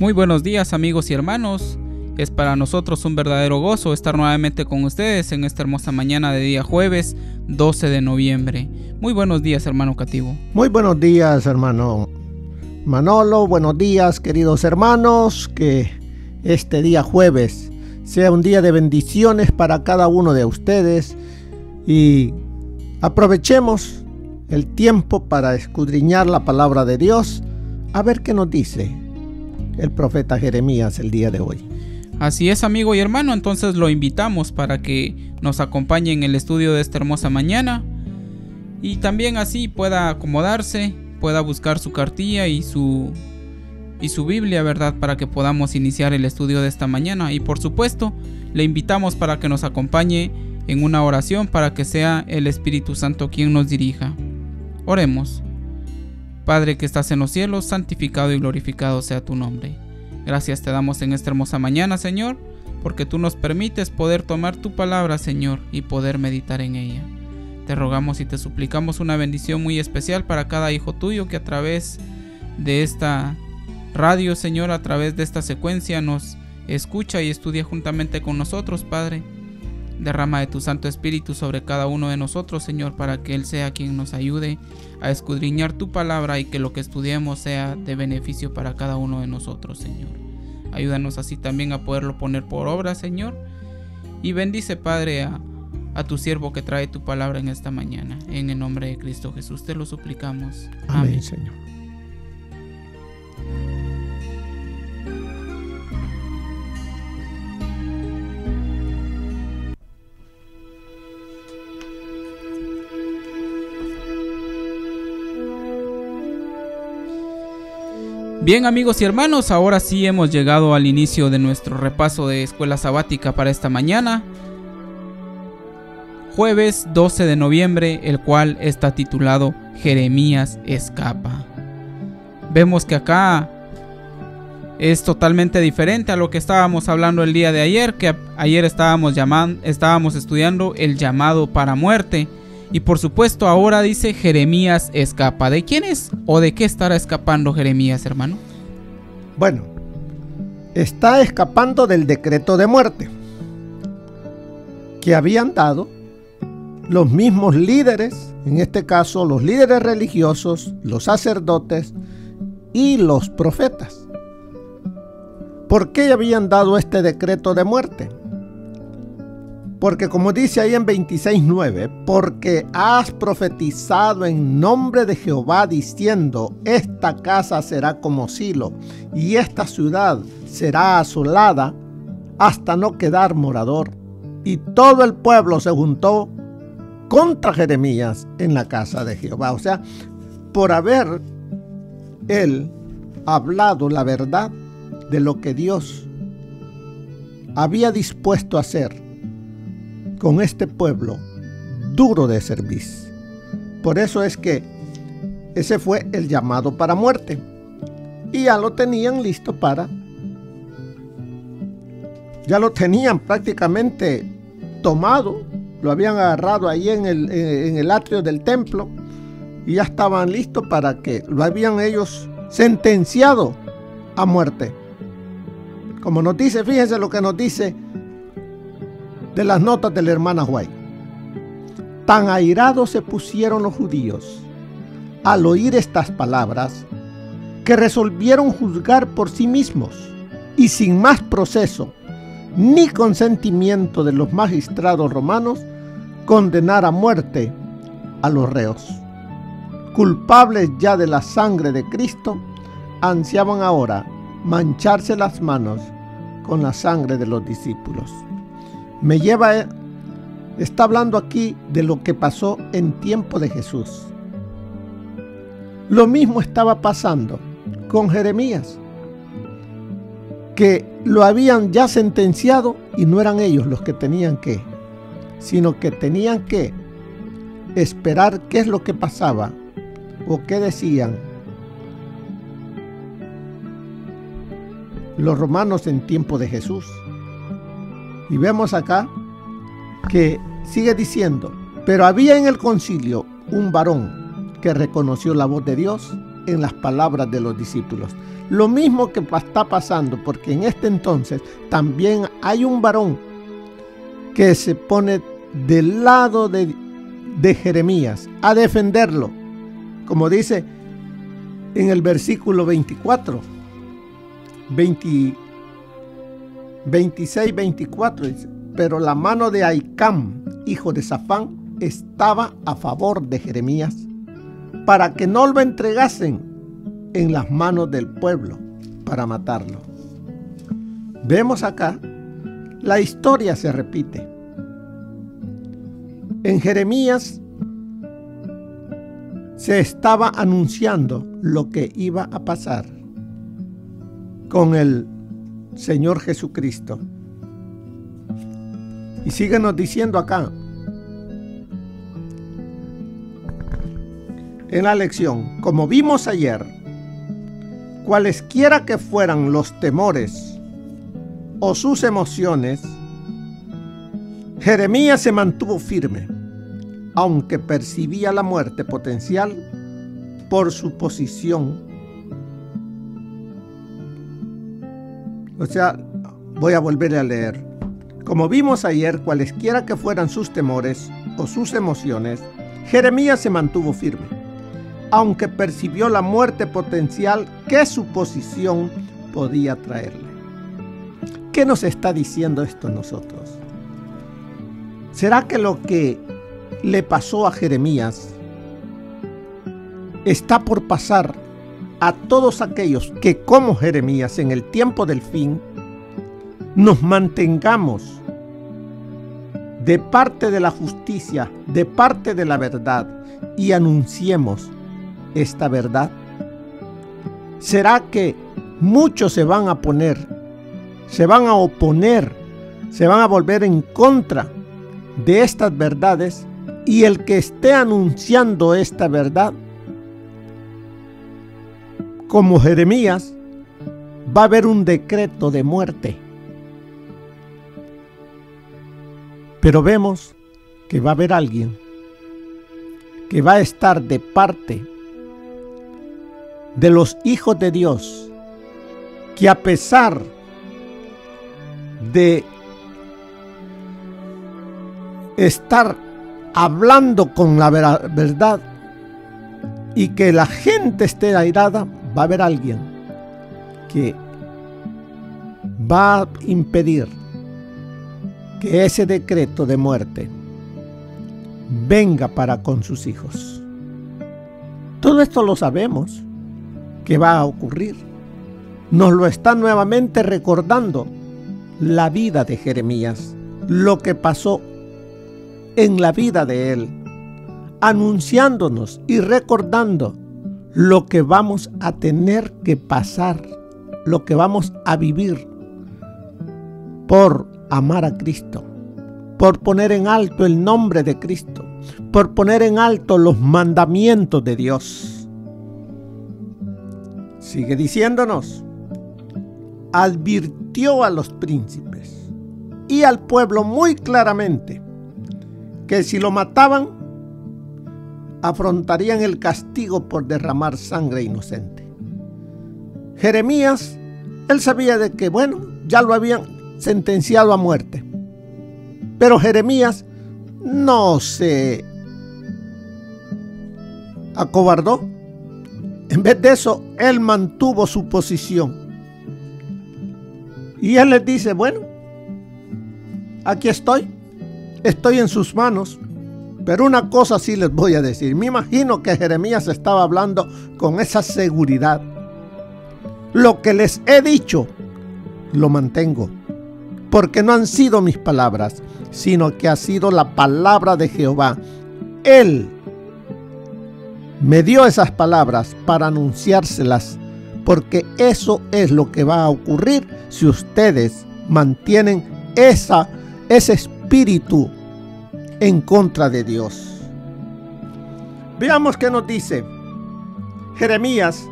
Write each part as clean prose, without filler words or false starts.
Muy buenos días, amigos y hermanos. Es para nosotros un verdadero gozo estar nuevamente con ustedes en esta hermosa mañana de día jueves 12 de noviembre. Muy buenos días, hermano Cativo. Muy buenos días, hermano Manolo. Buenos días, queridos hermanos. Que este día jueves sea un día de bendiciones para cada uno de ustedes y aprovechemos el tiempo para escudriñar la palabra de Dios, a ver qué nos dice el profeta Jeremías el día de hoy. Así es, amigo y hermano, entonces lo invitamos para que nos acompañe en el estudio de esta hermosa mañana y también así pueda acomodarse, pueda buscar su cartilla y su Biblia, ¿verdad? Para que podamos iniciar el estudio de esta mañana. Y por supuesto, le invitamos para que nos acompañe en una oración para que sea el Espíritu Santo quien nos dirija. Oremos. Padre que estás en los cielos, santificado y glorificado sea tu nombre. Gracias te damos en esta hermosa mañana, Señor, porque tú nos permites poder tomar tu palabra, Señor, y poder meditar en ella. Te rogamos y te suplicamos una bendición muy especial para cada hijo tuyo que a través de esta radio, Señor, a través de esta secuencia nos escucha y estudia juntamente con nosotros, Padre. Derrama de tu Santo Espíritu sobre cada uno de nosotros, Señor, para que Él sea quien nos ayude a escudriñar tu palabra y que lo que estudiemos sea de beneficio para cada uno de nosotros, Señor. Ayúdanos así también a poderlo poner por obra, Señor. Y bendice, Padre, a tu siervo que trae tu palabra en esta mañana. En el nombre de Cristo Jesús te lo suplicamos. Amén, Señor. Bien, amigos y hermanos, ahora sí hemos llegado al inicio de nuestro repaso de escuela sabática para esta mañana, jueves 12 de noviembre, el cual está titulado Jeremías escapa. Vemos que acá es totalmente diferente a lo que estábamos hablando el día de ayer, que ayer estábamos estudiando el llamado para muerte. Y por supuesto ahora dice Jeremías escapa. ¿De quién es o de qué estará escapando Jeremías, hermano? Bueno, está escapando del decreto de muerte que habían dado los mismos líderes, en este caso los líderes religiosos, los sacerdotes y los profetas. ¿Por qué habían dado este decreto de muerte? Porque como dice ahí en 26:9, porque has profetizado en nombre de Jehová diciendo, esta casa será como Silo y esta ciudad será asolada hasta no quedar morador. Y todo el pueblo se juntó contra Jeremías en la casa de Jehová. O sea, por haber él hablado la verdad de lo que Dios había dispuesto a hacer con este pueblo duro de cerviz. Por eso es que ese fue el llamado para muerte. Y ya lo tenían listo ya lo tenían prácticamente tomado. Lo habían agarrado ahí en el atrio del templo y ya estaban listos para que lo habían ellos sentenciado a muerte. Como nos dice, fíjense lo que nos dice de las notas de la hermana White. Tan airados se pusieron los judíos al oír estas palabras que resolvieron juzgar por sí mismos y sin más proceso ni consentimiento de los magistrados romanos condenar a muerte a los reos. Culpables ya de la sangre de Cristo, ansiaban ahora mancharse las manos con la sangre de los discípulos. Está hablando aquí de lo que pasó en tiempo de Jesús. Lo mismo estaba pasando con Jeremías, que lo habían ya sentenciado y no eran ellos los que tenían que, sino que tenían que esperar qué es lo que pasaba o qué decían los romanos en tiempo de Jesús. Y vemos acá que sigue diciendo, pero había en el concilio un varón que reconoció la voz de Dios en las palabras de los discípulos. Lo mismo que está pasando, porque en este entonces también hay un varón que se pone del lado de Jeremías a defenderlo, como dice en el versículo 26-24, dice: pero la mano de Ahicam, hijo de Safán, estaba a favor de Jeremías, para que no lo entregasen en las manos del pueblo para matarlo. Vemos acá, la historia se repite. En Jeremías se estaba anunciando lo que iba a pasar con el Señor Jesucristo. Y síguenos diciendo acá en la lección: como vimos ayer, cualesquiera que fueran los temores o sus emociones, Jeremías se mantuvo firme, aunque percibía la muerte potencial por su posición. O sea, voy a volver a leer. Como vimos ayer, cualesquiera que fueran sus temores o sus emociones, Jeremías se mantuvo firme, aunque percibió la muerte potencial que su posición podía traerle. ¿Qué nos está diciendo esto a nosotros? ¿Será que lo que le pasó a Jeremías está por pasar a todos aquellos que, como Jeremías, en el tiempo del fin, nos mantengamos de parte de la justicia, de parte de la verdad, y anunciemos esta verdad? ¿Será que muchos se van a oponer, se van a volver en contra de estas verdades, y el que esté anunciando esta verdad, como Jeremías, va a haber un decreto de muerte? Pero vemos que va a haber alguien que va a estar de parte de los hijos de Dios, que a pesar de estar hablando con la verdad y que la gente esté airada, va a haber alguien que va a impedir que ese decreto de muerte venga para con sus hijos. Todo esto lo sabemos que va a ocurrir. Nos lo está nuevamente recordando la vida de Jeremías, lo que pasó en la vida de él, anunciándonos y recordando lo que vamos a tener que pasar, lo que vamos a vivir por amar a Cristo, por poner en alto el nombre de Cristo, por poner en alto los mandamientos de Dios. Sigue diciéndonos: advirtió a los príncipes y al pueblo muy claramente que si lo mataban, afrontarían el castigo por derramar sangre inocente. Jeremías, él sabía de que, ya lo habían sentenciado a muerte. Pero Jeremías no se acobardó. En vez de eso, él mantuvo su posición. Y él les dice: aquí estoy en sus manos. Pero una cosa sí les voy a decir. Me imagino que Jeremías estaba hablando con esa seguridad. Lo que les he dicho, lo mantengo. Porque no han sido mis palabras, sino que ha sido la palabra de Jehová. Él me dio esas palabras para anunciárselas, porque eso es lo que va a ocurrir si ustedes mantienen ese espíritu en contra de Dios. Veamos qué nos dice Jeremías.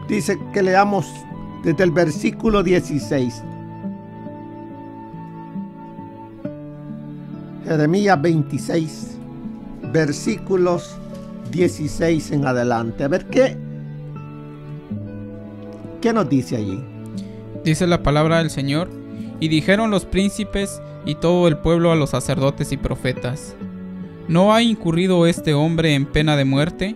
Dice que leamos desde el versículo 16. Jeremías 26, versículos 16 en adelante. A ver qué ¿Qué nos dice allí? Dice la palabra del Señor: y dijeron los príncipes y todo el pueblo a los sacerdotes y profetas: ¿no ha incurrido este hombre en pena de muerte?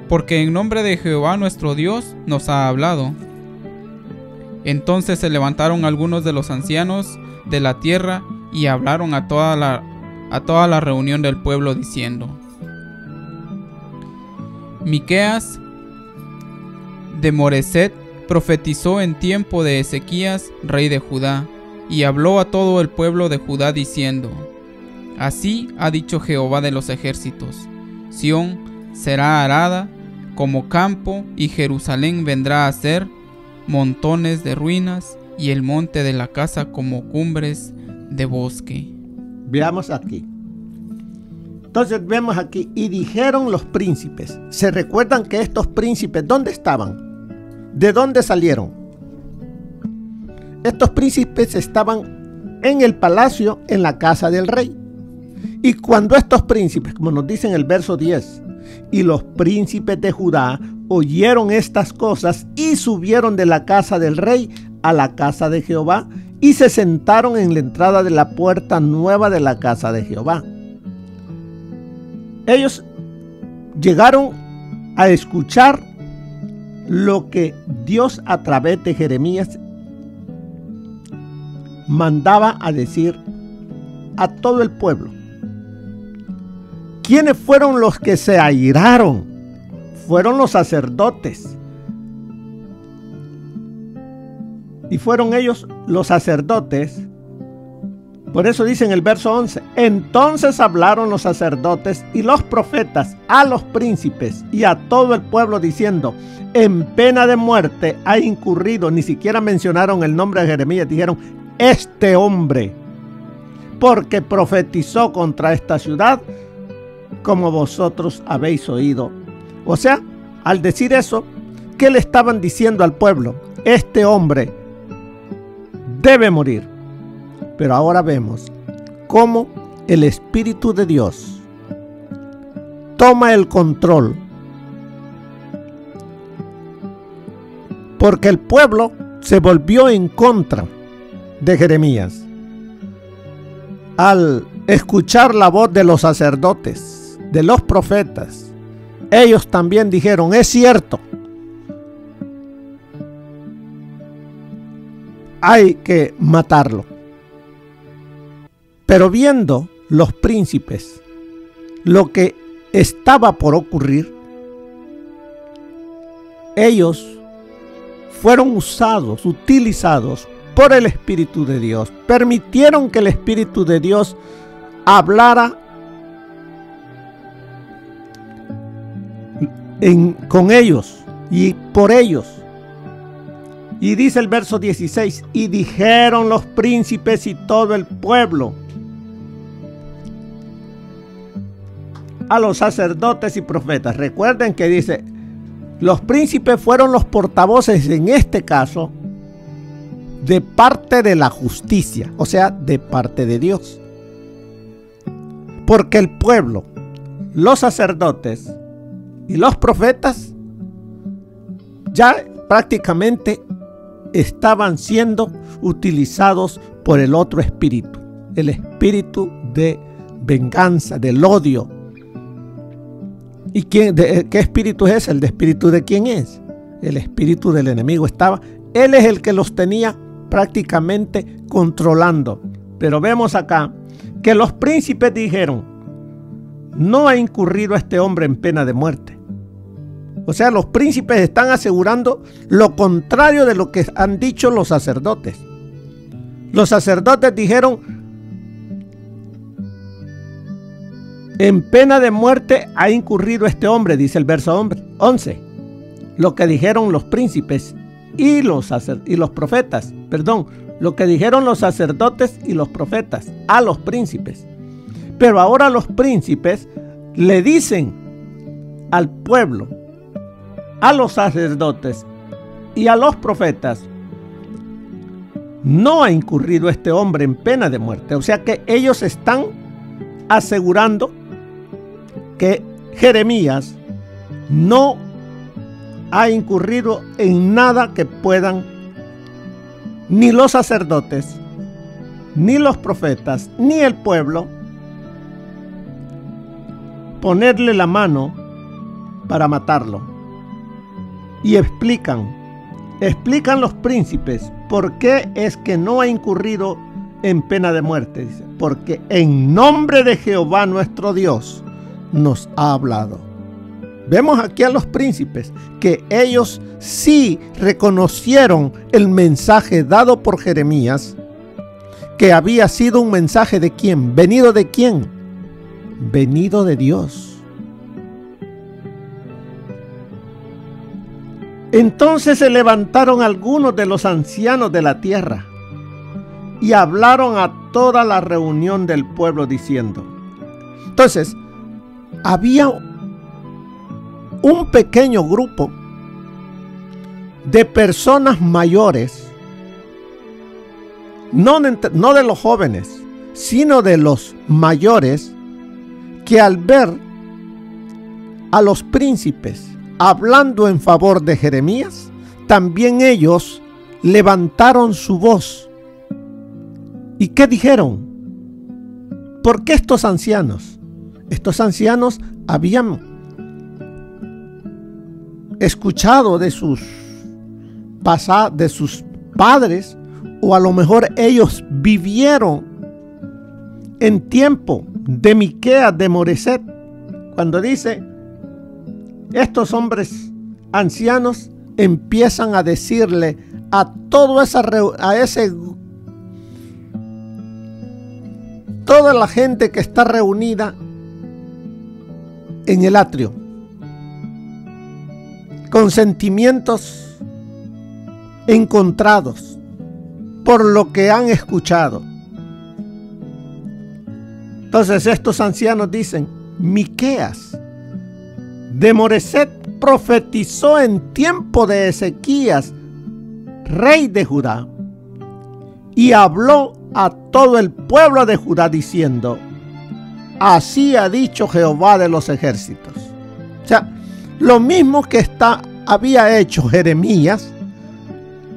Porque en nombre de Jehová nuestro Dios nos ha hablado. Entonces se levantaron algunos de los ancianos de la tierra y hablaron a toda la reunión del pueblo diciendo: Miqueas de Moreset profetizó en tiempo de Ezequías, rey de Judá, y habló a todo el pueblo de Judá diciendo: Así ha dicho Jehová de los ejércitos: Sión será arada como campo, y Jerusalén vendrá a ser montones de ruinas, y el monte de la casa como cumbres de bosque. Veamos aquí. Entonces vemos aquí: y dijeron los príncipes. ¿Se recuerdan que estos príncipes dónde estaban? ¿De dónde salieron? Estos príncipes estaban en el palacio, en la casa del rey. Y cuando estos príncipes, como nos dice en el verso 10, y los príncipes de Judá oyeron estas cosas y subieron de la casa del rey a la casa de Jehová y se sentaron en la entrada de la puerta nueva de la casa de Jehová. Ellos llegaron a escuchar lo que Dios a través de Jeremías mandaba a decir a todo el pueblo. ¿Quiénes fueron los que se airaron? Fueron los sacerdotes. Y fueron ellos los sacerdotes. Por eso dice en el verso 11: entonces hablaron los sacerdotes y los profetas a los príncipes y a todo el pueblo diciendo: en pena de muerte ha incurrido. Ni siquiera mencionaron el nombre de Jeremías, dijeron: este hombre, porque profetizó contra esta ciudad, como vosotros habéis oído. O sea, al decir eso, ¿qué le estaban diciendo al pueblo? Este hombre debe morir. Pero ahora vemos cómo el Espíritu de Dios toma el control, porque el pueblo se volvió en contra de Jeremías al escuchar la voz de los sacerdotes, de los profetas. Ellos también dijeron: es cierto, hay que matarlo. Pero viendo los príncipes lo que estaba por ocurrir, ellos fueron utilizados por el Espíritu de Dios. Permitieron que el Espíritu de Dios hablara con ellos y por ellos. Y dice el verso 16: y dijeron los príncipes y todo el pueblo a los sacerdotes y profetas. Recuerden que dice, los príncipes fueron los portavoces en este caso de parte de la justicia, o sea, de parte de Dios. Porque el pueblo, los sacerdotes y los profetas ya prácticamente estaban siendo utilizados por el otro espíritu, el espíritu de venganza, del odio. ¿Y qué espíritu es? ¿El de espíritu de quién es? El espíritu del enemigo estaba. Él es el que los tenía prácticamente controlando. Pero vemos acá que los príncipes dijeron: no ha incurrido este hombre en pena de muerte. O sea, los príncipes están asegurando lo contrario de lo que han dicho los sacerdotes. Los sacerdotes dijeron: en pena de muerte ha incurrido este hombre, dice el verso 11. Lo que dijeron los príncipes y los profetas, lo que dijeron los sacerdotes y los profetas a los príncipes. Pero ahora los príncipes le dicen al pueblo, a los sacerdotes y a los profetas: no ha incurrido este hombre en pena de muerte. O sea que ellos están asegurando que Jeremías no ha incurrido en nada que puedan ni los sacerdotes, ni los profetas, ni el pueblo ponerle la mano para matarlo. Y explican los príncipes por qué es que no ha incurrido en pena de muerte. Dice, porque en nombre de Jehová nuestro Dios nos ha hablado. Vemos aquí a los príncipes que ellos sí reconocieron el mensaje dado por Jeremías, que había sido un mensaje de quién, venido de quién, venido de Dios. Entonces se levantaron algunos de los ancianos de la tierra y hablaron a toda la reunión del pueblo diciendo. Entonces, había un pequeño grupo de personas mayores, no de los jóvenes, sino de los mayores, que al ver a los príncipes hablando en favor de Jeremías, también ellos levantaron su voz. ¿Y qué dijeron? ¿Por qué estos ancianos? Estos ancianos habían escuchado de sus padres, o a lo mejor ellos vivieron en tiempo de Miqueas de Moreset, cuando dice, estos hombres ancianos empiezan a decirle a toda la gente que está reunida en el atrio, con sentimientos encontrados por lo que han escuchado. Entonces estos ancianos dicen, Miqueas de Moreset profetizó en tiempo de Ezequías, rey de Judá, y habló a todo el pueblo de Judá diciendo, así ha dicho Jehová de los ejércitos. O sea, lo mismo que había hecho Jeremías,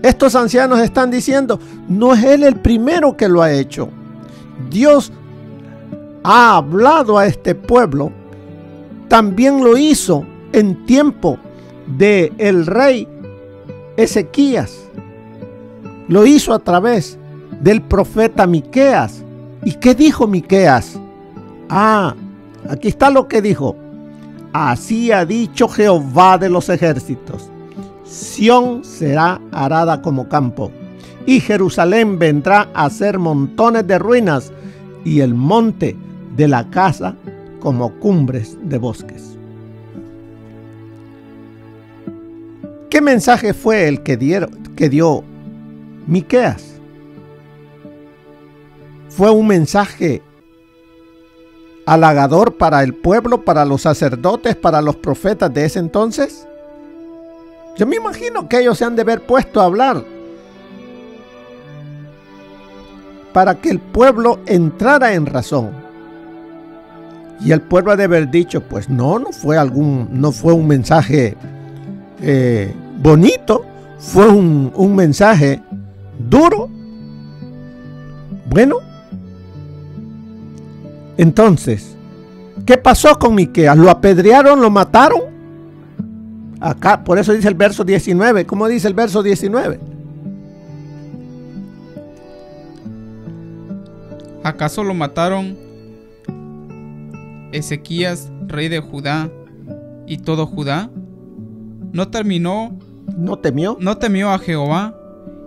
estos ancianos están diciendo, no es él el primero que lo ha hecho. Dios ha hablado a este pueblo, también lo hizo en tiempo de el rey Ezequías, lo hizo a través del profeta Miqueas. ¿Y qué dijo Miqueas? Aquí está lo que dijo. Así ha dicho Jehová de los ejércitos, Sión será arada como campo, y Jerusalén vendrá a ser montones de ruinas, y el monte de la casa como cumbres de bosques. ¿Qué mensaje fue el que dio Miqueas? ¿Fue un mensaje halagador para el pueblo, para los sacerdotes, para los profetas de ese entonces? Yo me imagino que ellos se han de haber puesto a hablar para que el pueblo entrara en razón. Y el pueblo ha de haber dicho, pues no fue un mensaje bonito, fue un mensaje duro. Bueno, entonces, ¿qué pasó con Miqueas? ¿Lo apedrearon, lo mataron? Acá, por eso dice el verso 19. ¿Cómo dice el verso 19? ¿Acaso lo mataron Ezequías, rey de Judá, y todo Judá? ¿No temió a Jehová,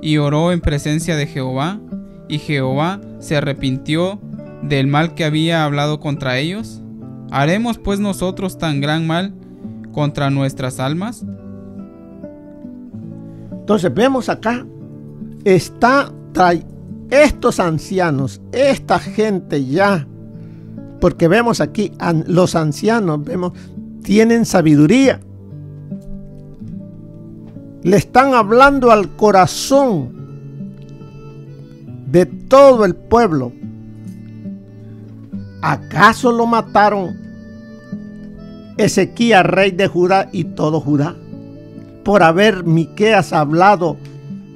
y oró en presencia de Jehová, y Jehová se arrepintió del mal que había hablado contra ellos? ¿Haremos pues nosotros tan gran mal contra nuestras almas? Entonces vemos acá, estos ancianos, esta gente ya, porque vemos aquí, los ancianos, tienen sabiduría. Le están hablando al corazón de todo el pueblo. ¿Acaso lo mataron Ezequías, rey de Judá, y todo Judá? por haber Miqueas hablado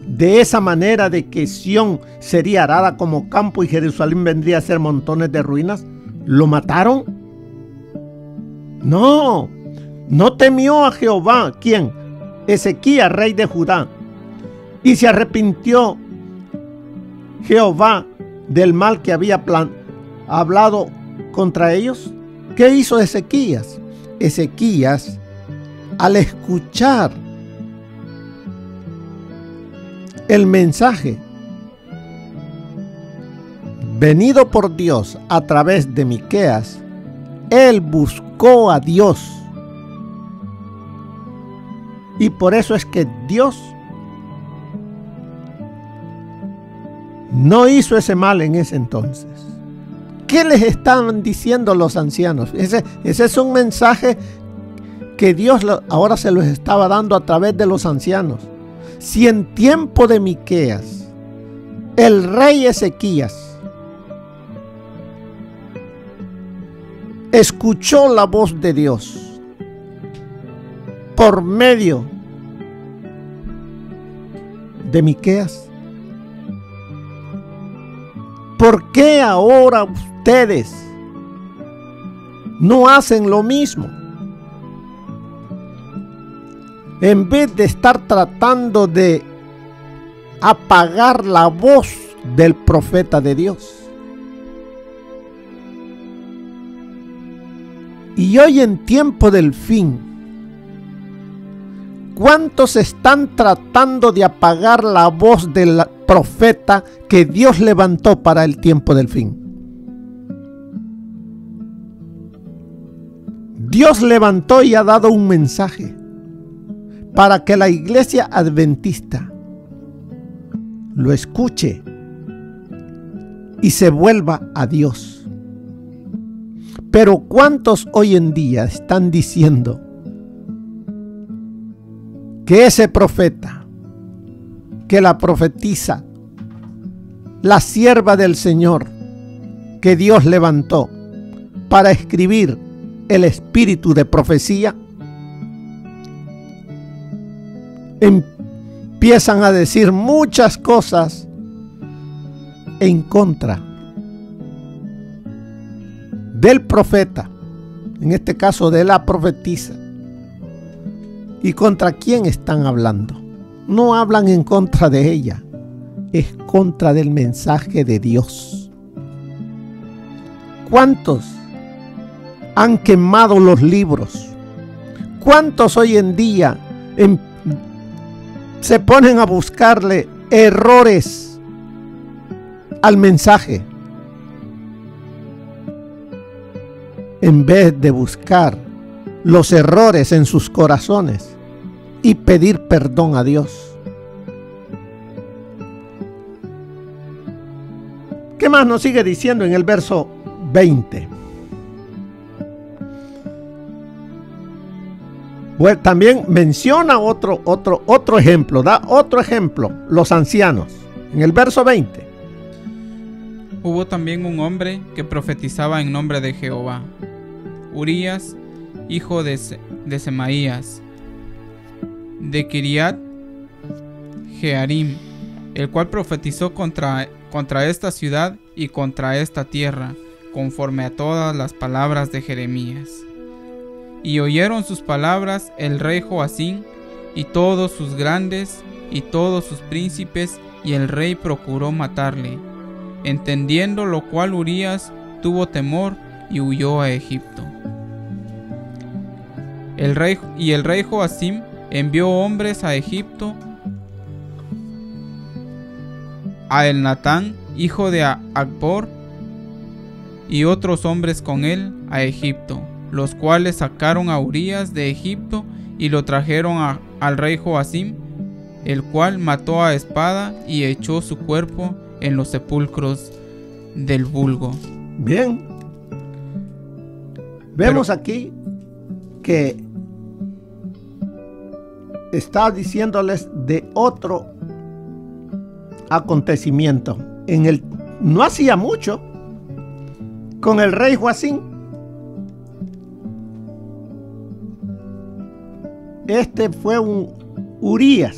de esa manera de que Sión sería arada como campo y Jerusalén vendría a ser montones de ruinas, ¿lo mataron? No, no temió a Jehová. ¿Quién? Ezequías, rey de Judá. Y se arrepintió Jehová del mal que había hablado contra ellos. ¿Qué hizo Ezequías? Ezequías, al escuchar el mensaje venido por Dios a través de Miqueas, él buscó a Dios. Y por eso es que Dios no hizo ese mal en ese entonces. ¿Qué les estaban diciendo los ancianos? Ese es un mensaje que Dios ahora se los estaba dando a través de los ancianos. Si en tiempo de Miqueas, el rey Ezequías escuchó la voz de Dios por medio de Miqueas, ¿por qué ahora ustedes no hacen lo mismo? En vez de estar tratando de apagar la voz del profeta de Dios. Y hoy en tiempo del fin, ¿cuántos están tratando de apagar la voz del profeta que Dios levantó para el tiempo del fin? Dios levantó y ha dado un mensaje para que la iglesia adventista lo escuche y se vuelva a Dios. Pero ¿cuántos hoy en día están diciendo que ese profeta, que la profetisa, la sierva del Señor que Dios levantó para escribir el espíritu de profecía, empiezan a decir muchas cosas en contra del profeta, en este caso de la profetisa? ¿Y contra quién están hablando? No hablan en contra de ella, es contra del mensaje de Dios. ¿Cuántos han quemado los libros? ¿Cuántos hoy en día se ponen a buscarle errores al mensaje en vez de buscar los errores en sus corazones y pedir perdón a Dios? ¿Qué más nos sigue diciendo en el verso 20? Bueno, también menciona otro ejemplo, da otro ejemplo, los ancianos, en el verso 20. Hubo también un hombre que profetizaba en nombre de Jehová, Urías, hijo de Semaías, de Kiriat Jearim, el cual profetizó contra esta ciudad y contra esta tierra, conforme a todas las palabras de Jeremías. Y oyeron sus palabras el rey Joacim y todos sus grandes y todos sus príncipes, y el rey procuró matarle. Entendiendo lo cual, Urías tuvo temor y huyó a Egipto. El rey Joacim envió hombres a Egipto, a Elnatán, hijo de Acbor, y otros hombres con él a Egipto, los cuales sacaron a Urías de Egipto y lo trajeron al rey Joacim, el cual mató a espada y echó su cuerpo en los sepulcros del vulgo. Bien, vemos aquí que está diciéndoles de otro acontecimiento. No hacía mucho, con el rey Joacim. Este fue un Urías,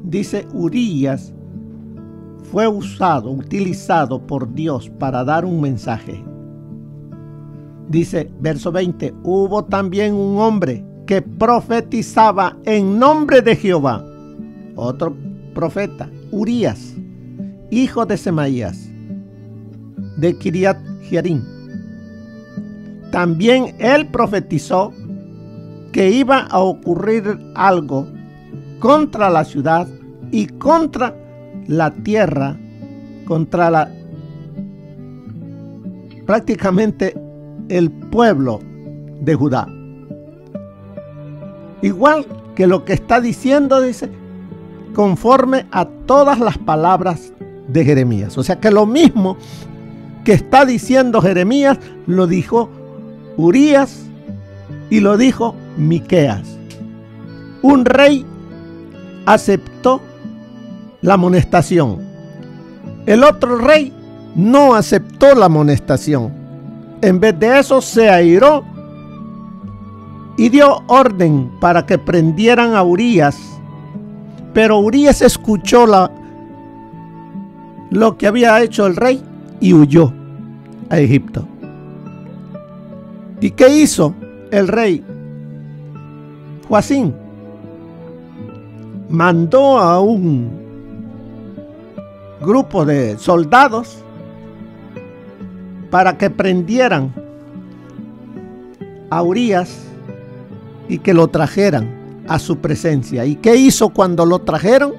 dice Urías, fue utilizado por Dios para dar un mensaje. Dice, verso 20, hubo también un hombre que profetizaba en nombre de Jehová. Otro profeta, Urías, hijo de Semaías, de Kiriat Jearim. También él profetizó que iba a ocurrir algo contra la ciudad y contra la tierra, prácticamente el pueblo de Judá. Igual que lo que está diciendo, dice, conforme a todas las palabras de Jeremías. O sea que lo mismo que está diciendo Jeremías, lo dijo Urías y lo dijo Miqueas. Un rey aceptó la amonestación. El otro rey no aceptó la amonestación. En vez de eso se airó y dio orden para que prendieran a Urías. Pero Urías escuchó lo que había hecho el rey y huyó a Egipto. ¿Y qué hizo el rey Joacim? Mandó a un grupo de soldados para que prendieran a Urías y que lo trajeran a su presencia. ¿Y qué hizo cuando lo trajeron?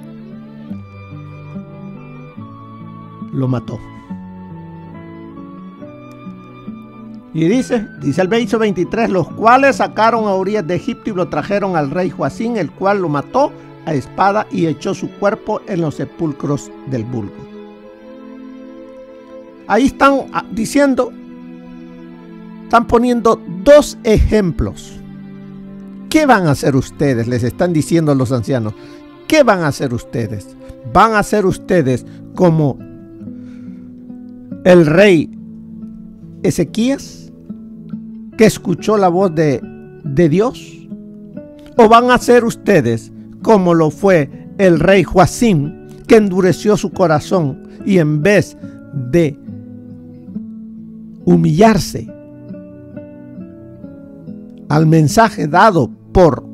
Lo mató. Y dice el verso 23, los cuales sacaron a Urías de Egipto y lo trajeron al rey Joacim, el cual lo mató a espada y echó su cuerpo en los sepulcros del vulgo. Ahí están diciendo, están poniendo dos ejemplos. ¿Qué van a hacer ustedes? Les están diciendo los ancianos. ¿Qué van a hacer ustedes? ¿Van a ser ustedes como el rey Ezequías, que escuchó la voz de Dios? ¿O van a ser ustedes como lo fue el rey Joacim, que endureció su corazón y en vez de humillarse al mensaje dado por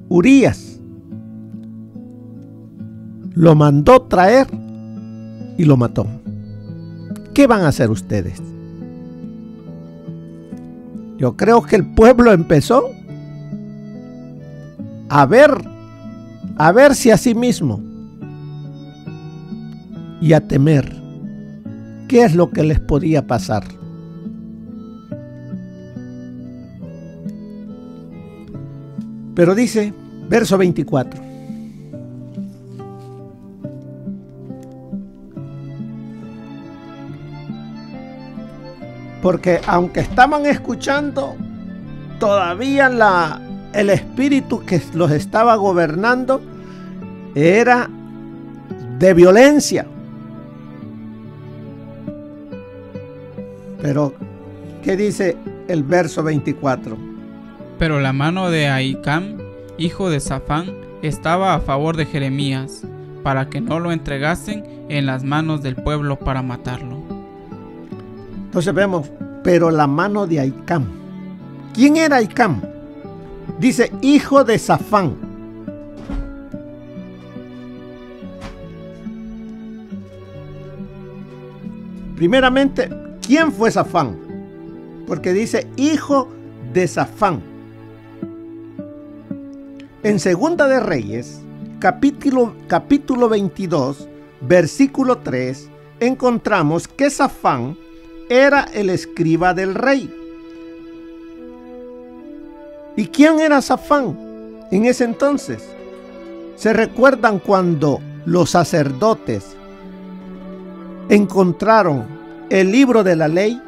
Urías, lo mandó traer y lo mató? ¿Qué van a hacer ustedes? Yo creo que el pueblo empezó a verse a sí mismo y a temer qué es lo que les podía pasar. Pero dice, verso 24. Porque aunque estaban escuchando, todavía el espíritu que los estaba gobernando era de violencia. Pero, ¿qué dice el verso 24? Pero la mano de Ahicam, hijo de Safán, estaba a favor de Jeremías, para que no lo entregasen en las manos del pueblo para matarlo. Entonces vemos, pero la mano de Ahicam. ¿Quién era Ahicam? Dice, hijo de Safán. Primeramente, ¿quién fue Safán? Porque dice, hijo de Safán. En Segunda de Reyes, capítulo 22, versículo 3, encontramos que Safán era el escriba del rey. ¿Y quién era Safán en ese entonces? ¿Se recuerdan cuando los sacerdotes encontraron el libro de la ley?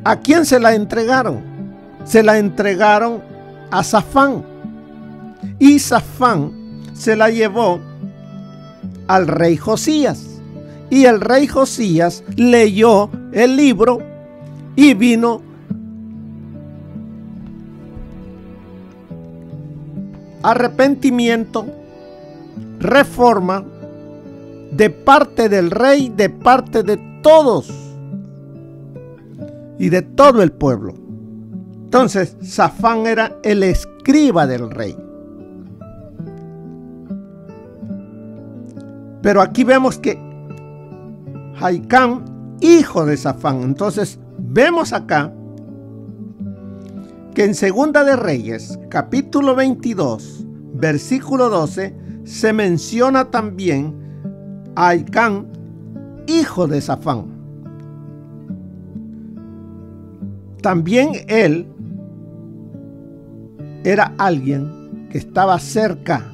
¿A quién se la entregaron? Se la entregaron a Safán. Y Safán se la llevó al rey Josías. Y el rey Josías leyó el libro y vino arrepentimiento, reforma de parte del rey, de parte de todos y de todo el pueblo. Entonces, Safán era el escriba del rey. Pero aquí vemos que Ahicam, hijo de Safán. Entonces, vemos acá que en Segunda de Reyes, capítulo 22, versículo 12, se menciona también a Ahicam, hijo de Safán. También él era alguien que estaba cerca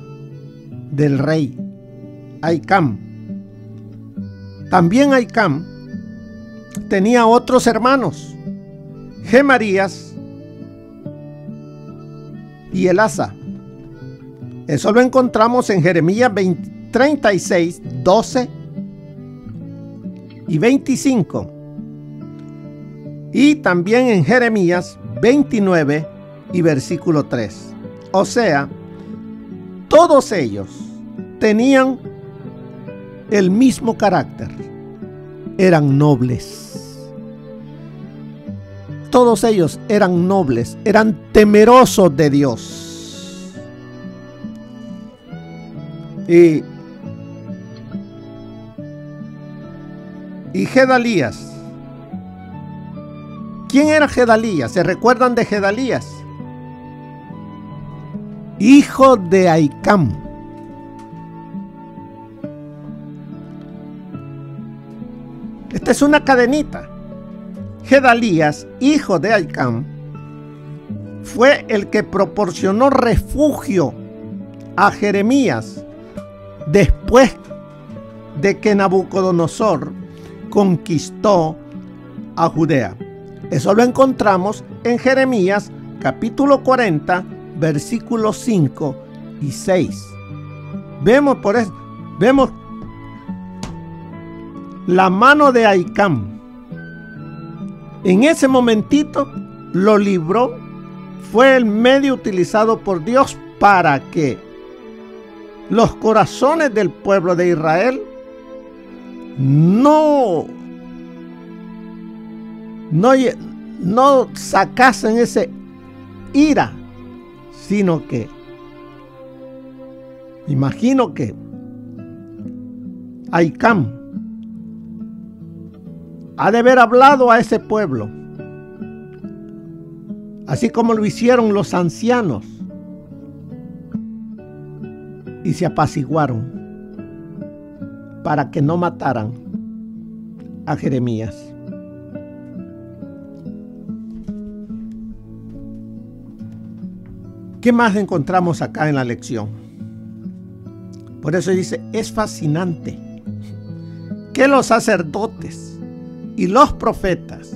del rey Ahicam. También Ahicam tenía otros hermanos, Gemarías y Elasa. Eso lo encontramos en Jeremías 36, 12 y 25. Y también en Jeremías 29 y versículo 3. O sea, todos ellos tenían el mismo carácter. Eran nobles. Todos ellos eran nobles, eran temerosos de Dios. Y Gedalías. ¿Quién era Gedalías? ¿Se recuerdan de Gedalías? Hijo de Ahicam. Esta es una cadenita. Gedalías, hijo de Ahicam, fue el que proporcionó refugio a Jeremías después de que Nabucodonosor conquistó a Judea. Eso lo encontramos en Jeremías capítulo 40, versículos 5 y 6. Vemos por eso, vemos la mano de Ahicam. En ese momentito lo libró, fue el medio utilizado por Dios para que los corazones del pueblo de Israel no sacasen esa ira, sino que, imagino que Ahicam ha de haber hablado a ese pueblo, así como lo hicieron los ancianos, y se apaciguaron para que no mataran a Jeremías. ¿Qué más encontramos acá en la lección? Por eso dice, es fascinante que los sacerdotes y los profetas,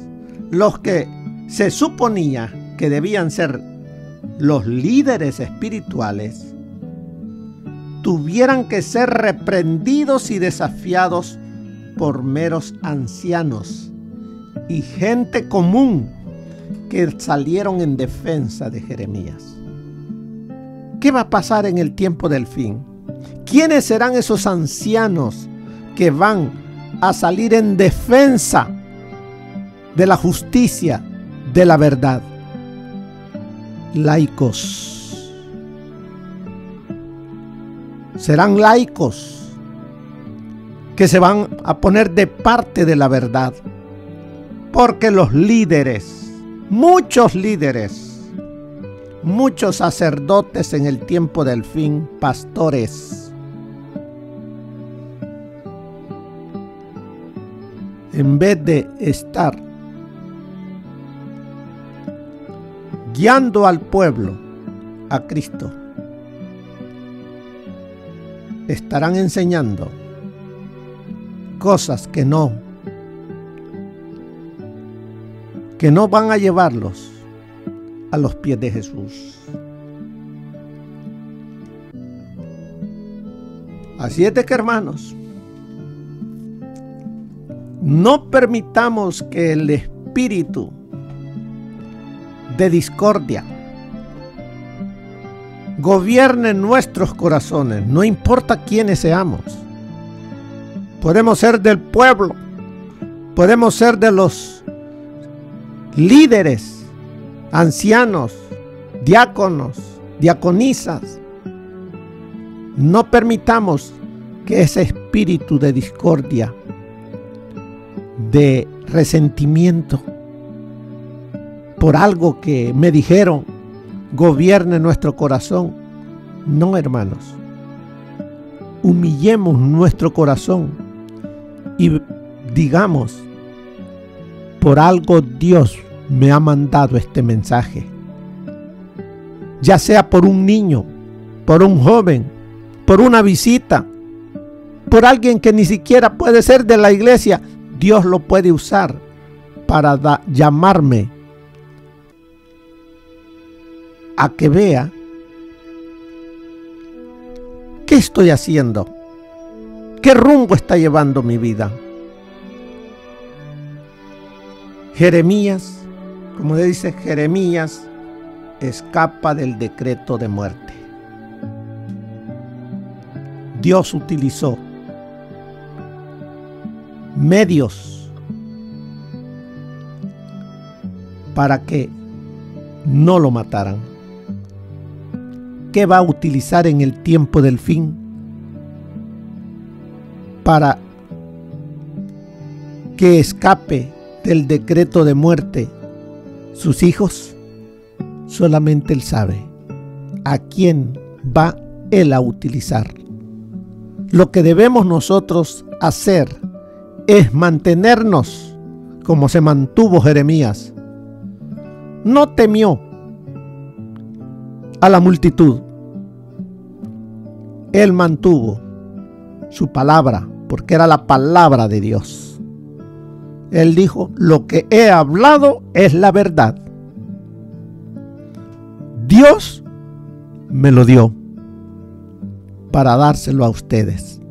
los que se suponía que debían ser los líderes espirituales, tuvieran que ser reprendidos y desafiados por meros ancianos y gente común que salieron en defensa de Jeremías. ¿Qué va a pasar en el tiempo del fin? ¿Quiénes serán esos ancianos que van a salir en defensa de la justicia, de la verdad? Laicos. Serán laicos que se van a poner de parte de la verdad, porque los líderes, muchos líderes, muchos sacerdotes en el tiempo del fin, pastores, en vez de estar guiando al pueblo a Cristo, estarán enseñando cosas que no van a llevarlos a los pies de Jesús. Así es de que, hermanos, no permitamos que el espíritu de discordia, gobierne nuestros corazones, no importa quiénes seamos. Podemos ser del pueblo, podemos ser de los líderes, ancianos, diáconos, diaconisas. No permitamos que ese espíritu de discordia, de resentimiento por algo que me dijeron, gobierne nuestro corazón. No, hermanos. Humillemos nuestro corazón y digamos, por algo Dios me ha mandado este mensaje. Ya sea por un niño, por un joven, por una visita, por alguien que ni siquiera puede ser de la iglesia, Dios lo puede usar para llamarme a que vea qué estoy haciendo, qué rumbo está llevando mi vida. Jeremías, como dice Jeremías, escapa del decreto de muerte. Dios utilizó medios para que no lo mataran. ¿Qué va a utilizar en el tiempo del fin para que escape del decreto de muerte sus hijos? Solamente Él sabe a quién va Él a utilizar. Lo que debemos nosotros hacer es mantenernos como se mantuvo Jeremías. No temió a la multitud. Él mantuvo su palabra, porque era la palabra de Dios. Él dijo, lo que he hablado es la verdad. Dios me lo dio para dárselo a ustedes.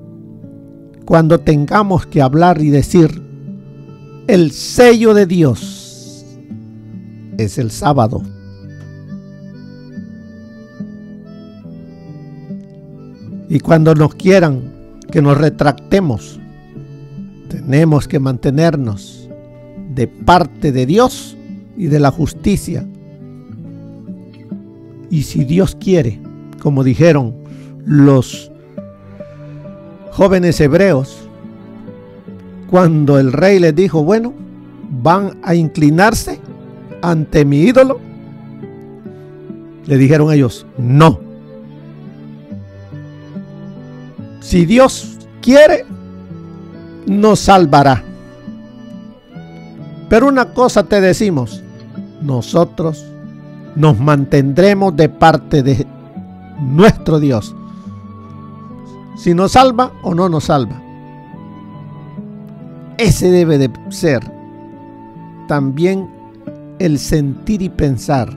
Cuando tengamos que hablar y decir, el sello de Dios es el sábado. Y cuando nos quieran que nos retractemos, tenemos que mantenernos de parte de Dios y de la justicia. Y si Dios quiere, como dijeron los jóvenes hebreos, cuando el rey les dijo, bueno, van a inclinarse ante mi ídolo, le dijeron ellos, no. Si Dios quiere, nos salvará. Pero una cosa te decimos, nosotros nos mantendremos de parte de nuestro Dios. Si nos salva o no nos salva. Ese debe de ser también el sentir y pensar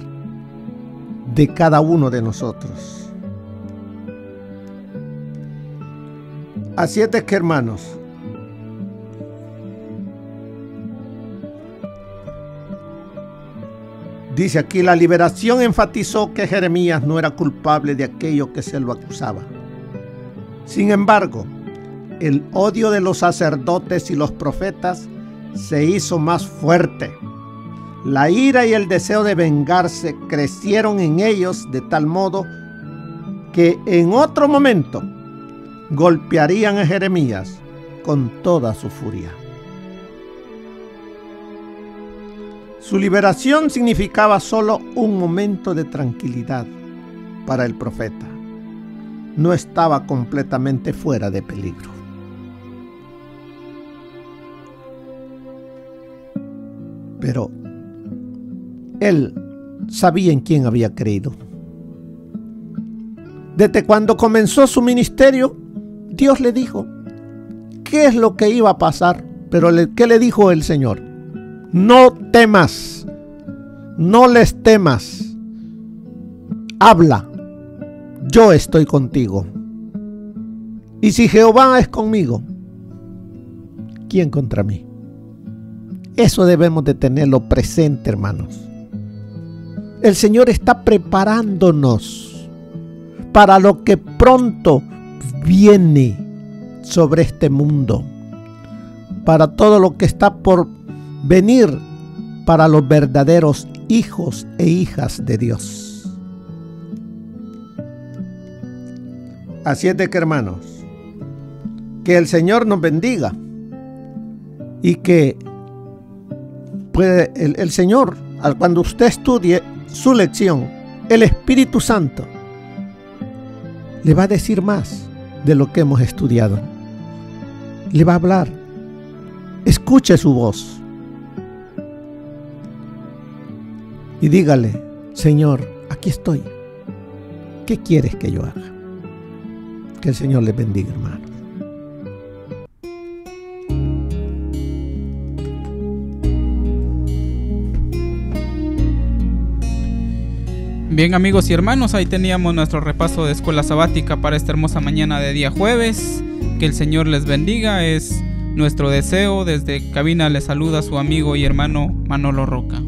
de cada uno de nosotros. Así es que, hermanos, dice aquí, la liberación enfatizó que Jeremías no era culpable de aquello que se lo acusaba. Sin embargo, el odio de los sacerdotes y los profetas se hizo más fuerte. La ira y el deseo de vengarse crecieron en ellos de tal modo que en otro momento golpearían a Jeremías con toda su furia. Su liberación significaba solo un momento de tranquilidad para el profeta. No estaba completamente fuera de peligro. Pero él sabía en quién había creído. Desde cuando comenzó su ministerio, Dios le dijo qué es lo que iba a pasar. Pero ¿qué le dijo el Señor? No temas, no les temas. Habla, yo estoy contigo. Y si Jehová es conmigo, ¿quién contra mí? Eso debemos de tenerlo presente, hermanos. El Señor está preparándonos para lo que pronto viene sobre este mundo, para todo lo que está por venir para los verdaderos hijos e hijas de Dios. Así es de que, hermanos, que el Señor nos bendiga y que puede el Señor, cuando usted estudie su lección, el Espíritu Santo le va a decir más de lo que hemos estudiado. Le va a hablar. Escuche su voz y dígale: Señor, aquí estoy. ¿Qué quieres que yo haga? Que el Señor les bendiga, hermanos. Bien, amigos y hermanos, ahí teníamos nuestro repaso de escuela sabática para esta hermosa mañana de día jueves. Que el Señor les bendiga, es nuestro deseo. Desde cabina les saluda su amigo y hermano Manolo Roca.